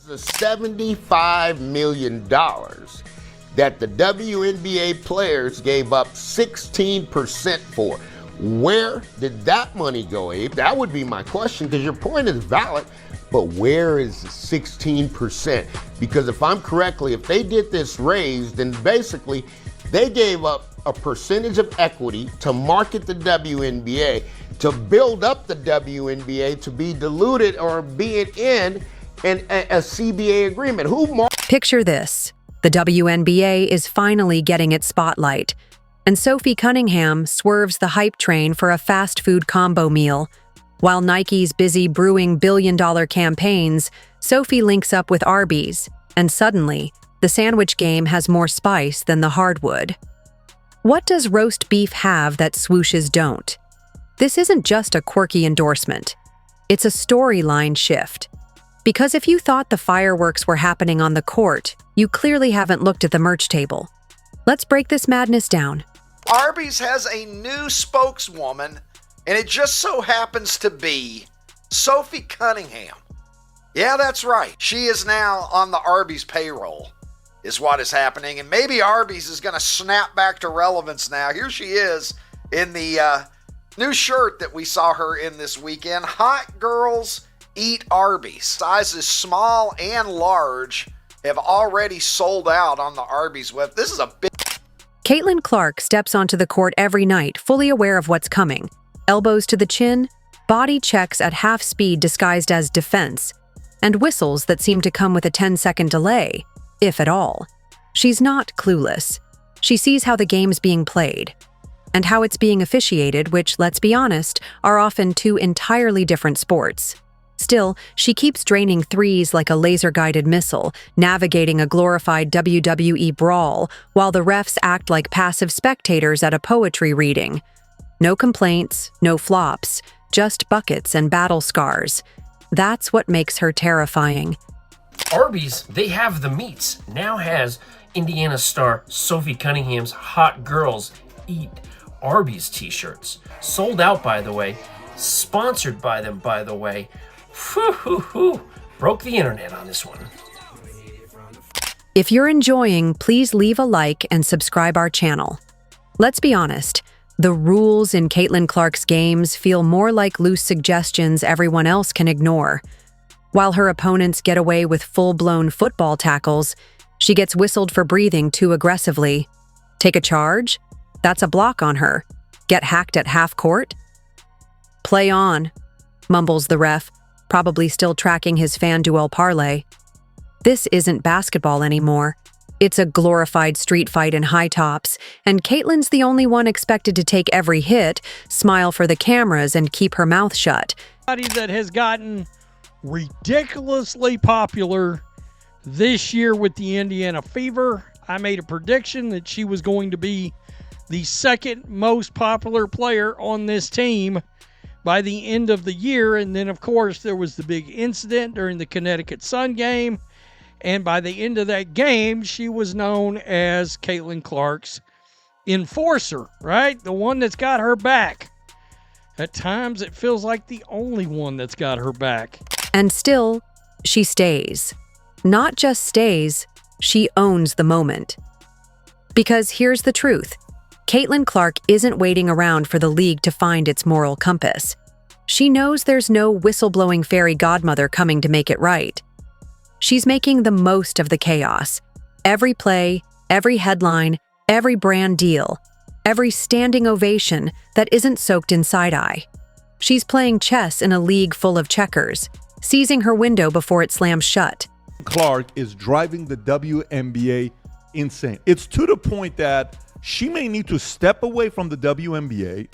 the $75 million that the WNBA players gave up 16% for. Where did that money go, Abe? That would be my question, because your point is valid, but where is the 16%? Because if I'm correctly, if they did this raise, then basically they gave up a percentage of equity to market the WNBA, to build up the WNBA to be diluted or be it in a CBA agreement. Picture this. The WNBA is finally getting its spotlight, and Sophie Cunningham swerves the hype train for a fast food combo meal. While Nike's busy brewing billion-dollar campaigns, Sophie links up with Arby's, and suddenly, the sandwich game has more spice than the hardwood. What does roast beef have that swooshes don't? This isn't just a quirky endorsement. It's a storyline shift. Because if you thought the fireworks were happening on the court, you clearly haven't looked at the merch table. Let's break this madness down. Arby's has a new spokeswoman, and it just so happens to be Sophie Cunningham. Yeah, that's right. She is now on the Arby's payroll, is what is happening. And maybe Arby's is going to snap back to relevance now. Here she is in the new shirt that we saw her in this weekend. Hot girls eat Arby's. Sizes small and large have already sold out on the Arby's web. This is a big... Caitlyn Clark steps onto the court every night, fully aware of what's coming. Elbows to the chin, body checks at half speed disguised as defense, and whistles that seem to come with a 10-second delay, if at all. She's not clueless. She sees how the game's being played, and how it's being officiated, which, let's be honest, are often two entirely different sports. Still, she keeps draining threes like a laser-guided missile, navigating a glorified WWE brawl, while the refs act like passive spectators at a poetry reading. No complaints, no flops, just buckets and battle scars. That's what makes her terrifying. Arby's, they have the meats, now has Indiana star Sophie Cunningham's Hot Girls Eat Arby's t-shirts. Sold out, by the way. Sponsored by them, by the way. Broke the internet on this one. If you're enjoying, please leave a like and subscribe our channel. Let's be honest, the rules in Caitlyn Clark's games feel more like loose suggestions everyone else can ignore. While her opponents get away with full-blown football tackles, she gets whistled for breathing too aggressively. Take a charge? That's a block on her. Get hacked at half court? Play on, mumbles the ref, probably still tracking his FanDuel parlay. This isn't basketball anymore. It's a glorified street fight in high tops, and Caitlyn's the only one expected to take every hit, smile for the cameras, and keep her mouth shut. That has gotten ridiculously popular this year with the Indiana Fever. I made a prediction that she was going to be the second most popular player on this team by the end of the year. And then, of course, there was the big incident during the Connecticut Sun game. And by the end of that game, she was known as Caitlyn Clark's enforcer, right? The one that's got her back. At times, it feels like the only one that's got her back. And still, she stays. Not just stays, she owns the moment. Because here's the truth. Caitlyn Clark isn't waiting around for the league to find its moral compass. She knows there's no whistleblowing fairy godmother coming to make it right. She's making the most of the chaos. Every play, every headline, every brand deal, every standing ovation that isn't soaked in side-eye. She's playing chess in a league full of checkers, seizing her window before it slams shut. Clark is driving the WNBA insane. It's to the point that she may need to step away from the WNBA,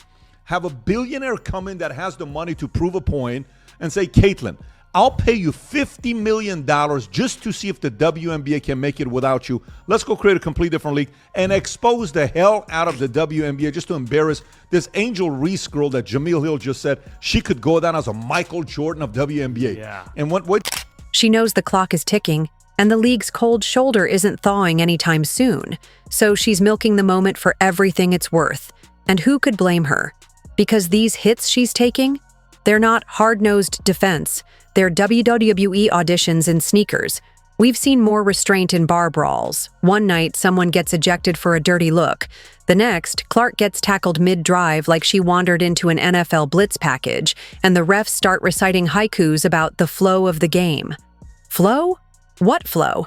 have a billionaire come in that has the money to prove a point, and say, Caitlyn, I'll pay you $50 million just to see if the WNBA can make it without you. Let's go create a completely different league and expose the hell out of the WNBA just to embarrass this Angel Reese girl that Jameel Hill just said she could go down as a Michael Jordan of WNBA. Yeah. And what? She knows the clock is ticking, and the league's cold shoulder isn't thawing anytime soon, so she's milking the moment for everything it's worth. And who could blame her? Because these hits she's taking, they're not hard-nosed defense. they're WWE auditions in sneakers. We've seen more restraint in bar brawls. One night, someone gets ejected for a dirty look. The next, Clark gets tackled mid-drive like she wandered into an NFL blitz package, and the refs start reciting haikus about the flow of the game. Flow? What flow?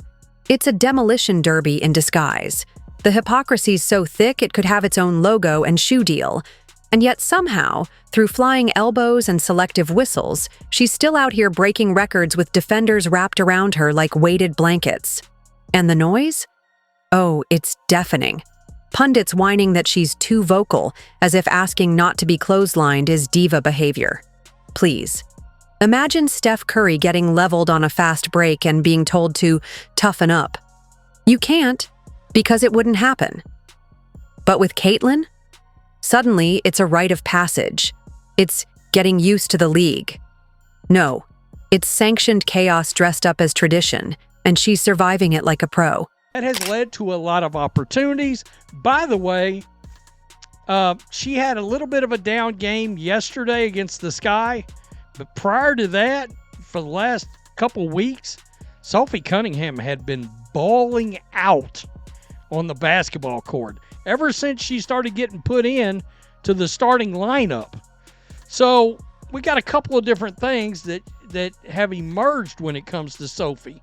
It's a demolition derby in disguise. The hypocrisy's so thick it could have its own logo and shoe deal. And yet somehow, through flying elbows and selective whistles, she's still out here breaking records with defenders wrapped around her like weighted blankets. And the noise? Oh, it's deafening. Pundits whining that she's too vocal, as if asking not to be clotheslined is diva behavior. Please. Imagine Steph Curry getting leveled on a fast break and being told to toughen up. You can't, because it wouldn't happen. But with Caitlyn? Suddenly, it's a rite of passage. It's getting used to the league. No, it's sanctioned chaos dressed up as tradition, and she's surviving it like a pro. That has led to a lot of opportunities. By the way, she had a little bit of a down game yesterday against the Sky, but prior to that, for the last couple weeks, Sophie Cunningham had been balling out on the basketball court ever since she started getting put in to the starting lineup. So we got a couple of different things that have emerged when it comes to Sophie.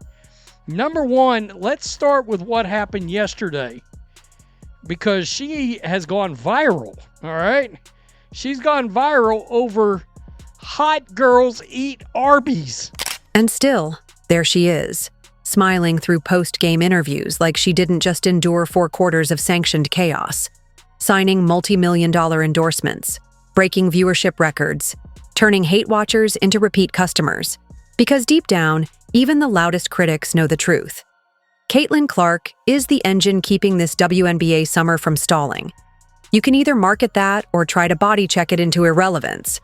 Number one, let's start with what happened yesterday, because she has gone viral, all right? She's gone viral over hot girls eat Arby's. And still, there she is, smiling through post-game interviews like she didn't just endure 4 quarters of sanctioned chaos, signing multi-million-dollar endorsements, breaking viewership records, turning hate watchers into repeat customers. Because deep down, even the loudest critics know the truth. Caitlyn Clark is the engine keeping this WNBA summer from stalling. You can either market that or try to body check it into irrelevance.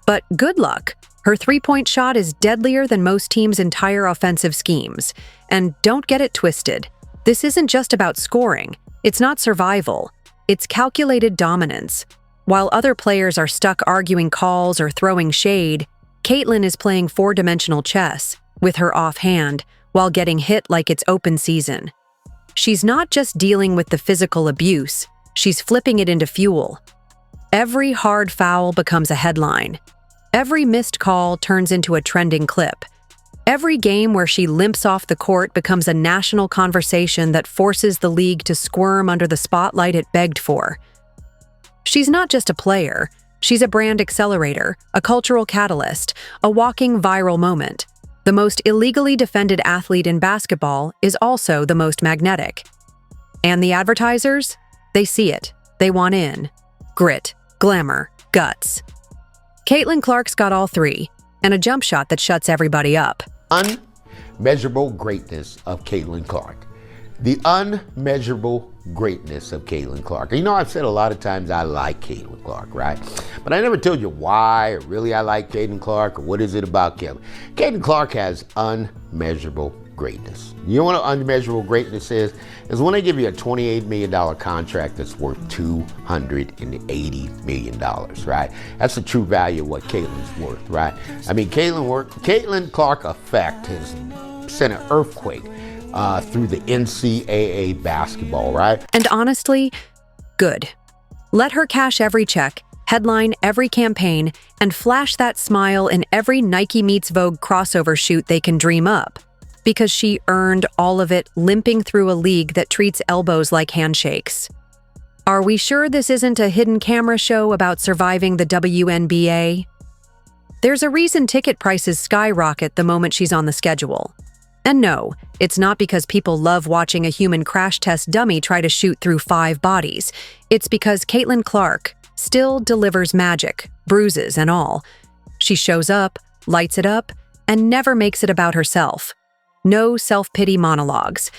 But good luck. Her three-point shot is deadlier than most teams' entire offensive schemes. And don't get it twisted. This isn't just about scoring. It's not survival. It's calculated dominance. While other players are stuck arguing calls or throwing shade, Caitlyn is playing 4-dimensional chess with her offhand while getting hit like it's open season. She's not just dealing with the physical abuse, she's flipping it into fuel. Every hard foul becomes a headline. Every missed call turns into a trending clip. Every game where she limps off the court becomes a national conversation that forces the league to squirm under the spotlight it begged for. She's not just a player, she's a brand accelerator, a cultural catalyst, a walking viral moment. The most illegally defended athlete in basketball is also the most magnetic. And the advertisers? They see it. They want in. Grit, glamour, guts. Caitlyn Clark's got all three, and a jump shot that shuts everybody up. Unmeasurable greatness of Caitlyn Clark. The unmeasurable greatness of Caitlyn Clark. You know, I've said a lot of times I like Caitlyn Clark, right? But I never told you why, or really I like Caitlyn Clark, or what is it about Caitlyn. Caitlyn Clark has unmeasurable greatness. You know what unmeasurable greatness is? Is when they give you a $28 million contract that's worth $280 million, right? That's the true value of what Caitlyn's worth, right? I mean, Caitlyn Clark effect has sent an earthquake through the NCAA basketball, right? And honestly, good. Let her cash every check, headline every campaign, and flash that smile in every Nike meets Vogue crossover shoot they can dream up. Because she earned all of it limping through a league that treats elbows like handshakes. Are we sure this isn't a hidden camera show about surviving the WNBA? There's a reason ticket prices skyrocket the moment she's on the schedule. And no, it's not because people love watching a human crash test dummy try to shoot through 5 bodies. It's because Caitlyn Clark still delivers magic, bruises and all. She shows up, lights it up, and never makes it about herself. No self-pity monologues.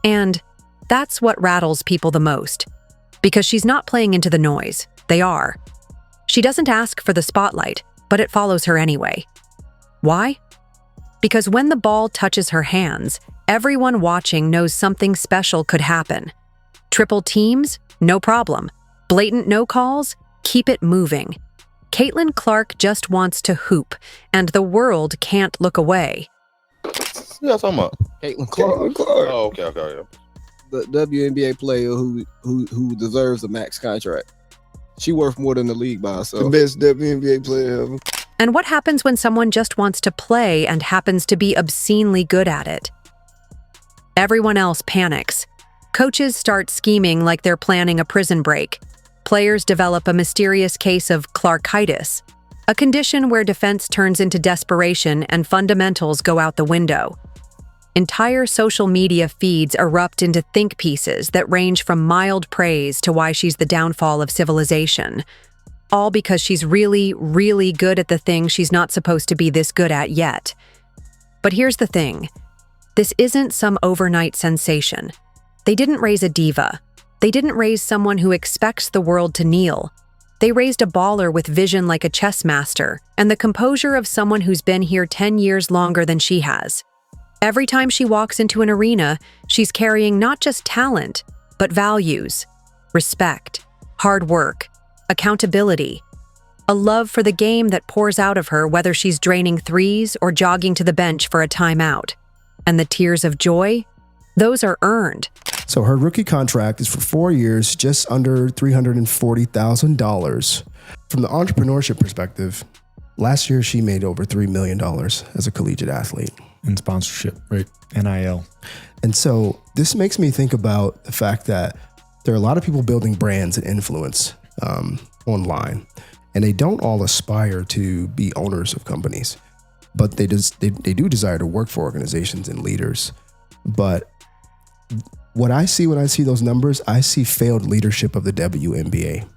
And that's what rattles people the most. Because she's not playing into the noise. They are. She doesn't ask for the spotlight, but it follows her anyway. Why? Because when the ball touches her hands, everyone watching knows something special could happen. Triple teams? No problem. Blatant no calls? Keep it moving. Caitlyn Clark just wants to hoop, and the world can't look away. You guys talking about? Caitlyn Clark. Oh, okay. The WNBA player who deserves a max contract. She worth more than the league by herself. The best WNBA player ever. And what happens when someone just wants to play and happens to be obscenely good at it? Everyone else panics. Coaches start scheming like they're planning a prison break. Players develop a mysterious case of Clarkitis, a condition where defense turns into desperation and fundamentals go out the window. Entire social media feeds erupt into think pieces that range from mild praise to why she's the downfall of civilization. All because she's really, really good at the thing she's not supposed to be this good at yet. But here's the thing. This isn't some overnight sensation. They didn't raise a diva. They didn't raise someone who expects the world to kneel. They raised a baller with vision like a chess master and the composure of someone who's been here 10 years longer than she has. Every time she walks into an arena, she's carrying not just talent, but values, respect, hard work, accountability, a love for the game that pours out of her whether she's draining threes or jogging to the bench for a timeout. And the tears of joy? Those are earned. So her rookie contract is for 4 years, just under $340,000. From the entrepreneurship perspective, last year she made over $3 million as a collegiate athlete. In sponsorship, right? NIL. And so this makes me think about the fact that there are a lot of people building brands and influence online, and they don't all aspire to be owners of companies, but they do desire to work for organizations and leaders. But what I see when I see those numbers, I see failed leadership of the WNBA.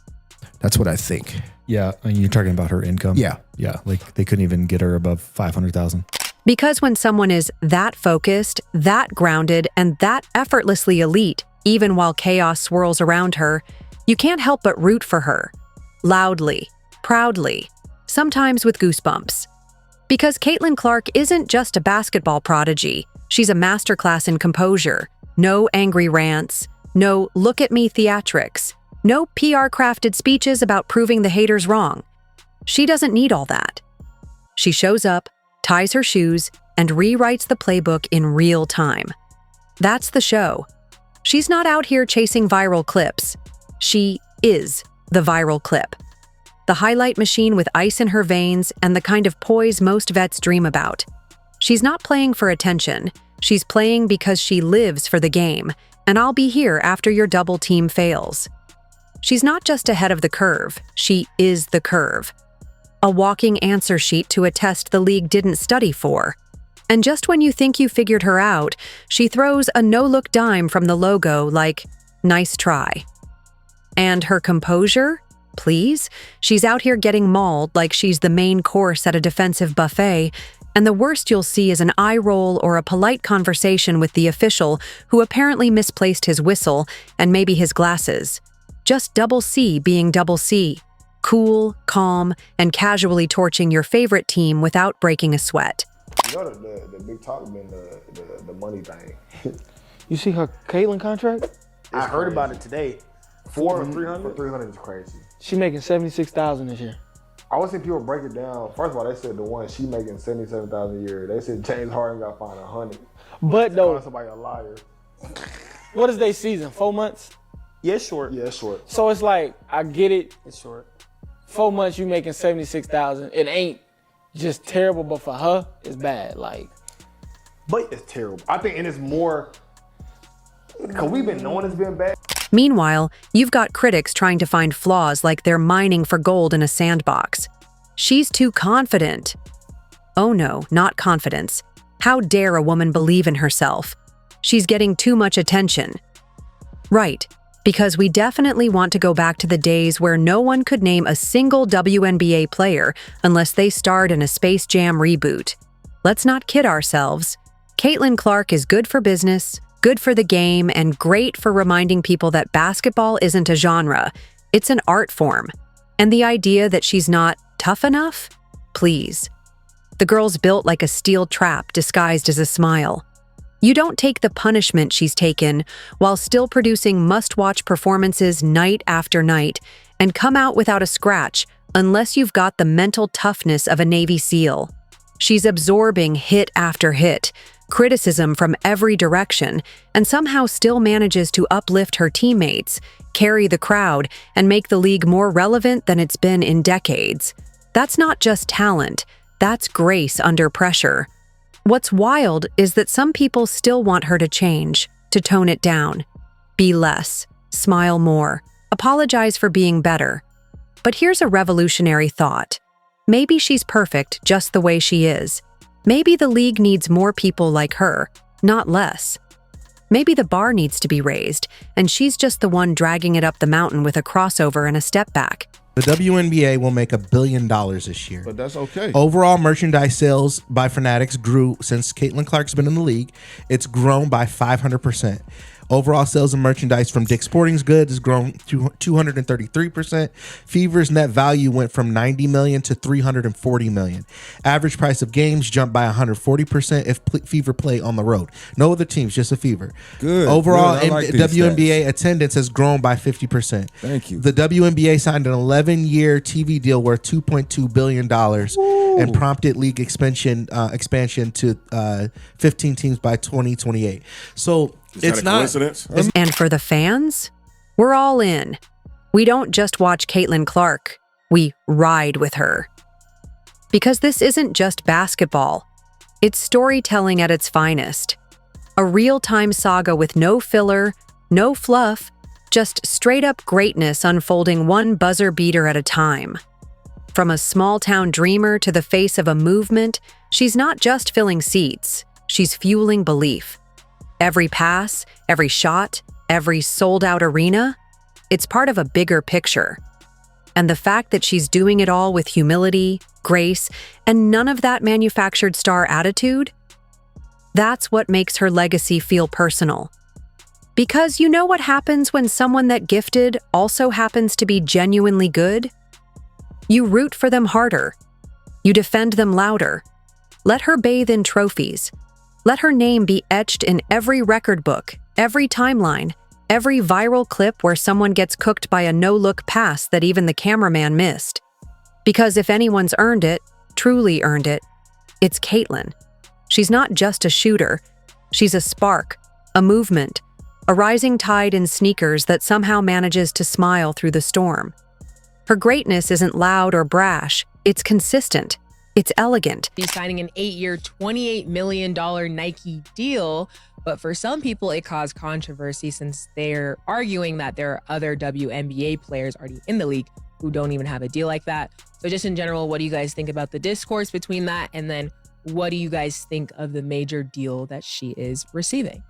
That's what I think. Yeah, and you're talking about her income? Yeah. Yeah, like they couldn't even get her above 500,000. Because when someone is that focused, that grounded, and that effortlessly elite, even while chaos swirls around her, you can't help but root for her. Loudly, proudly, sometimes with goosebumps. Because Caitlyn Clark isn't just a basketball prodigy, she's a masterclass in composure. No angry rants, no look at me theatrics, no PR-crafted speeches about proving the haters wrong. She doesn't need all that. She shows up, ties her shoes, and rewrites the playbook in real time. That's the show. She's not out here chasing viral clips. She is the viral clip. The highlight machine with ice in her veins and the kind of poise most vets dream about. She's not playing for attention. She's playing because she lives for the game, and I'll be here after your double team fails. She's not just ahead of the curve. She is the curve. A walking answer sheet to a test the league didn't study for. And just when you think you figured her out, she throws a no-look dime from the logo like, nice try. And her composure? Please? She's out here getting mauled like she's the main course at a defensive buffet, and the worst you'll see is an eye roll or a polite conversation with the official who apparently misplaced his whistle and maybe his glasses. Just double C being double C. Cool, calm, and casually torching your favorite team without breaking a sweat. You know the big talk been the money thing. You see her Caitlyn contract? I heard about it today. For 300 is crazy. She making $76,000 this year. I was seeing people break it down. First of all, they said the one she making $77,000 a year. They said James Harden got fined $100. But though, calling somebody a liar. What is their season? 4 months? Yeah, it's short. Yeah, it's short. So it's like, I get it. It's short. 4 months you making $76,000. It ain't just terrible, but for her, it's bad. Like, but it's terrible. I think, and it's more because we've been knowing it's been bad. Meanwhile, you've got critics trying to find flaws like they're mining for gold in a sandbox. She's too confident. Oh no, not confidence. How dare a woman believe in herself? She's getting too much attention. Right, because we definitely want to go back to the days where no one could name a single WNBA player unless they starred in a Space Jam reboot. Let's not kid ourselves. Caitlyn Clark is good for business, good for the game, and great for reminding people that basketball isn't a genre, it's an art form. And the idea that she's not tough enough? Please. The girl's built like a steel trap disguised as a smile. You don't take the punishment she's taken while still producing must-watch performances night after night and come out without a scratch, unless you've got the mental toughness of a Navy SEAL. She's absorbing hit after hit, criticism from every direction, and somehow still manages to uplift her teammates, carry the crowd, and make the league more relevant than it's been in decades. That's not just talent, that's grace under pressure. What's wild is that some people still want her to change, to tone it down. Be less, smile more, apologize for being better. But here's a revolutionary thought. Maybe she's perfect just the way she is. Maybe the league needs more people like her, not less. Maybe the bar needs to be raised, and she's just the one dragging it up the mountain with a crossover and a step back. The WNBA will make $1 billion this year. But that's okay. Overall merchandise sales by Fanatics grew since Caitlyn Clark's been in the league. It's grown by 500%. Overall sales of merchandise from Dick's Sporting Goods has grown to 233%. Fever's net value went from $90 million to $340 million. Average price of games jumped by 140% if Fever play on the road. No other teams, just a Fever. Good. Overall, good. Like WNBA attendance has grown by 50%. Thank you. The WNBA signed an 11-year TV deal worth $2.2 billion and prompted league expansion to 15 teams by 2028. So it's not coincidence. And for the fans, we're all in. We don't just watch Caitlyn Clark, we ride with her. Because this isn't just basketball, it's storytelling at its finest. A real-time saga with no filler, no fluff, just straight-up greatness unfolding one buzzer beater at a time. From a small-town dreamer to the face of a movement, she's not just filling seats, she's fueling belief. Every pass, every shot, every sold-out arena, it's part of a bigger picture. And the fact that she's doing it all with humility, grace, and none of that manufactured star attitude, that's what makes her legacy feel personal. Because you know what happens when someone that gifted also happens to be genuinely good? You root for them harder. You defend them louder. Let her bathe in trophies. Let her name be etched in every record book, every timeline, every viral clip where someone gets cooked by a no-look pass that even the cameraman missed. Because if anyone's earned it, truly earned it, it's Caitlyn. She's not just a shooter. She's a spark, a movement, a rising tide in sneakers that somehow manages to smile through the storm. Her greatness isn't loud or brash. It's consistent. It's elegant. He's signing an 8-year, $28 million Nike deal, but for some people it caused controversy since they're arguing that there are other WNBA players already in the league who don't even have a deal like that. So just in general, what do you guys think about the discourse between that? And then what do you guys think of the major deal that she is receiving?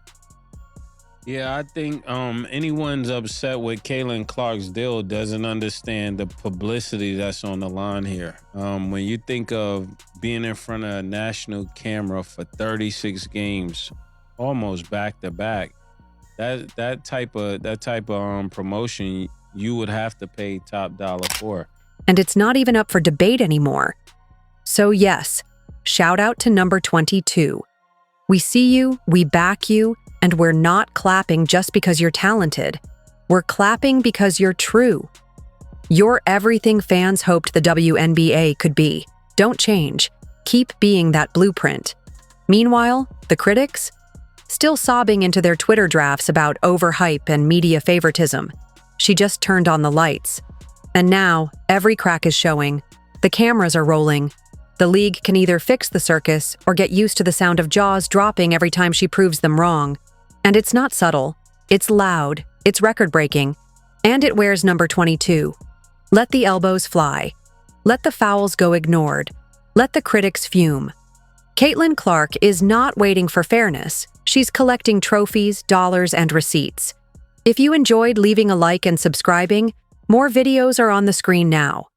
Yeah, I think anyone's upset with Caitlyn Clark's deal doesn't understand the publicity that's on the line here. When you think of being in front of a national camera for 36 games, almost back to back, that type of promotion you would have to pay top dollar for. And it's not even up for debate anymore. So yes, shout out to number 22. We see you, we back you, and we're not clapping just because you're talented. We're clapping because you're true. You're everything fans hoped the WNBA could be. Don't change. Keep being that blueprint. Meanwhile, the critics? Still sobbing into their Twitter drafts about overhype and media favoritism. She just turned on the lights. And now, every crack is showing. The cameras are rolling. The league can either fix the circus or get used to the sound of jaws dropping every time she proves them wrong. And it's not subtle, it's loud, it's record-breaking, and it wears number 22. Let the elbows fly. Let the fouls go ignored. Let the critics fume. Caitlyn Clark is not waiting for fairness. She's collecting trophies, dollars, and receipts. If you enjoyed leaving a like and subscribing, more videos are on the screen now.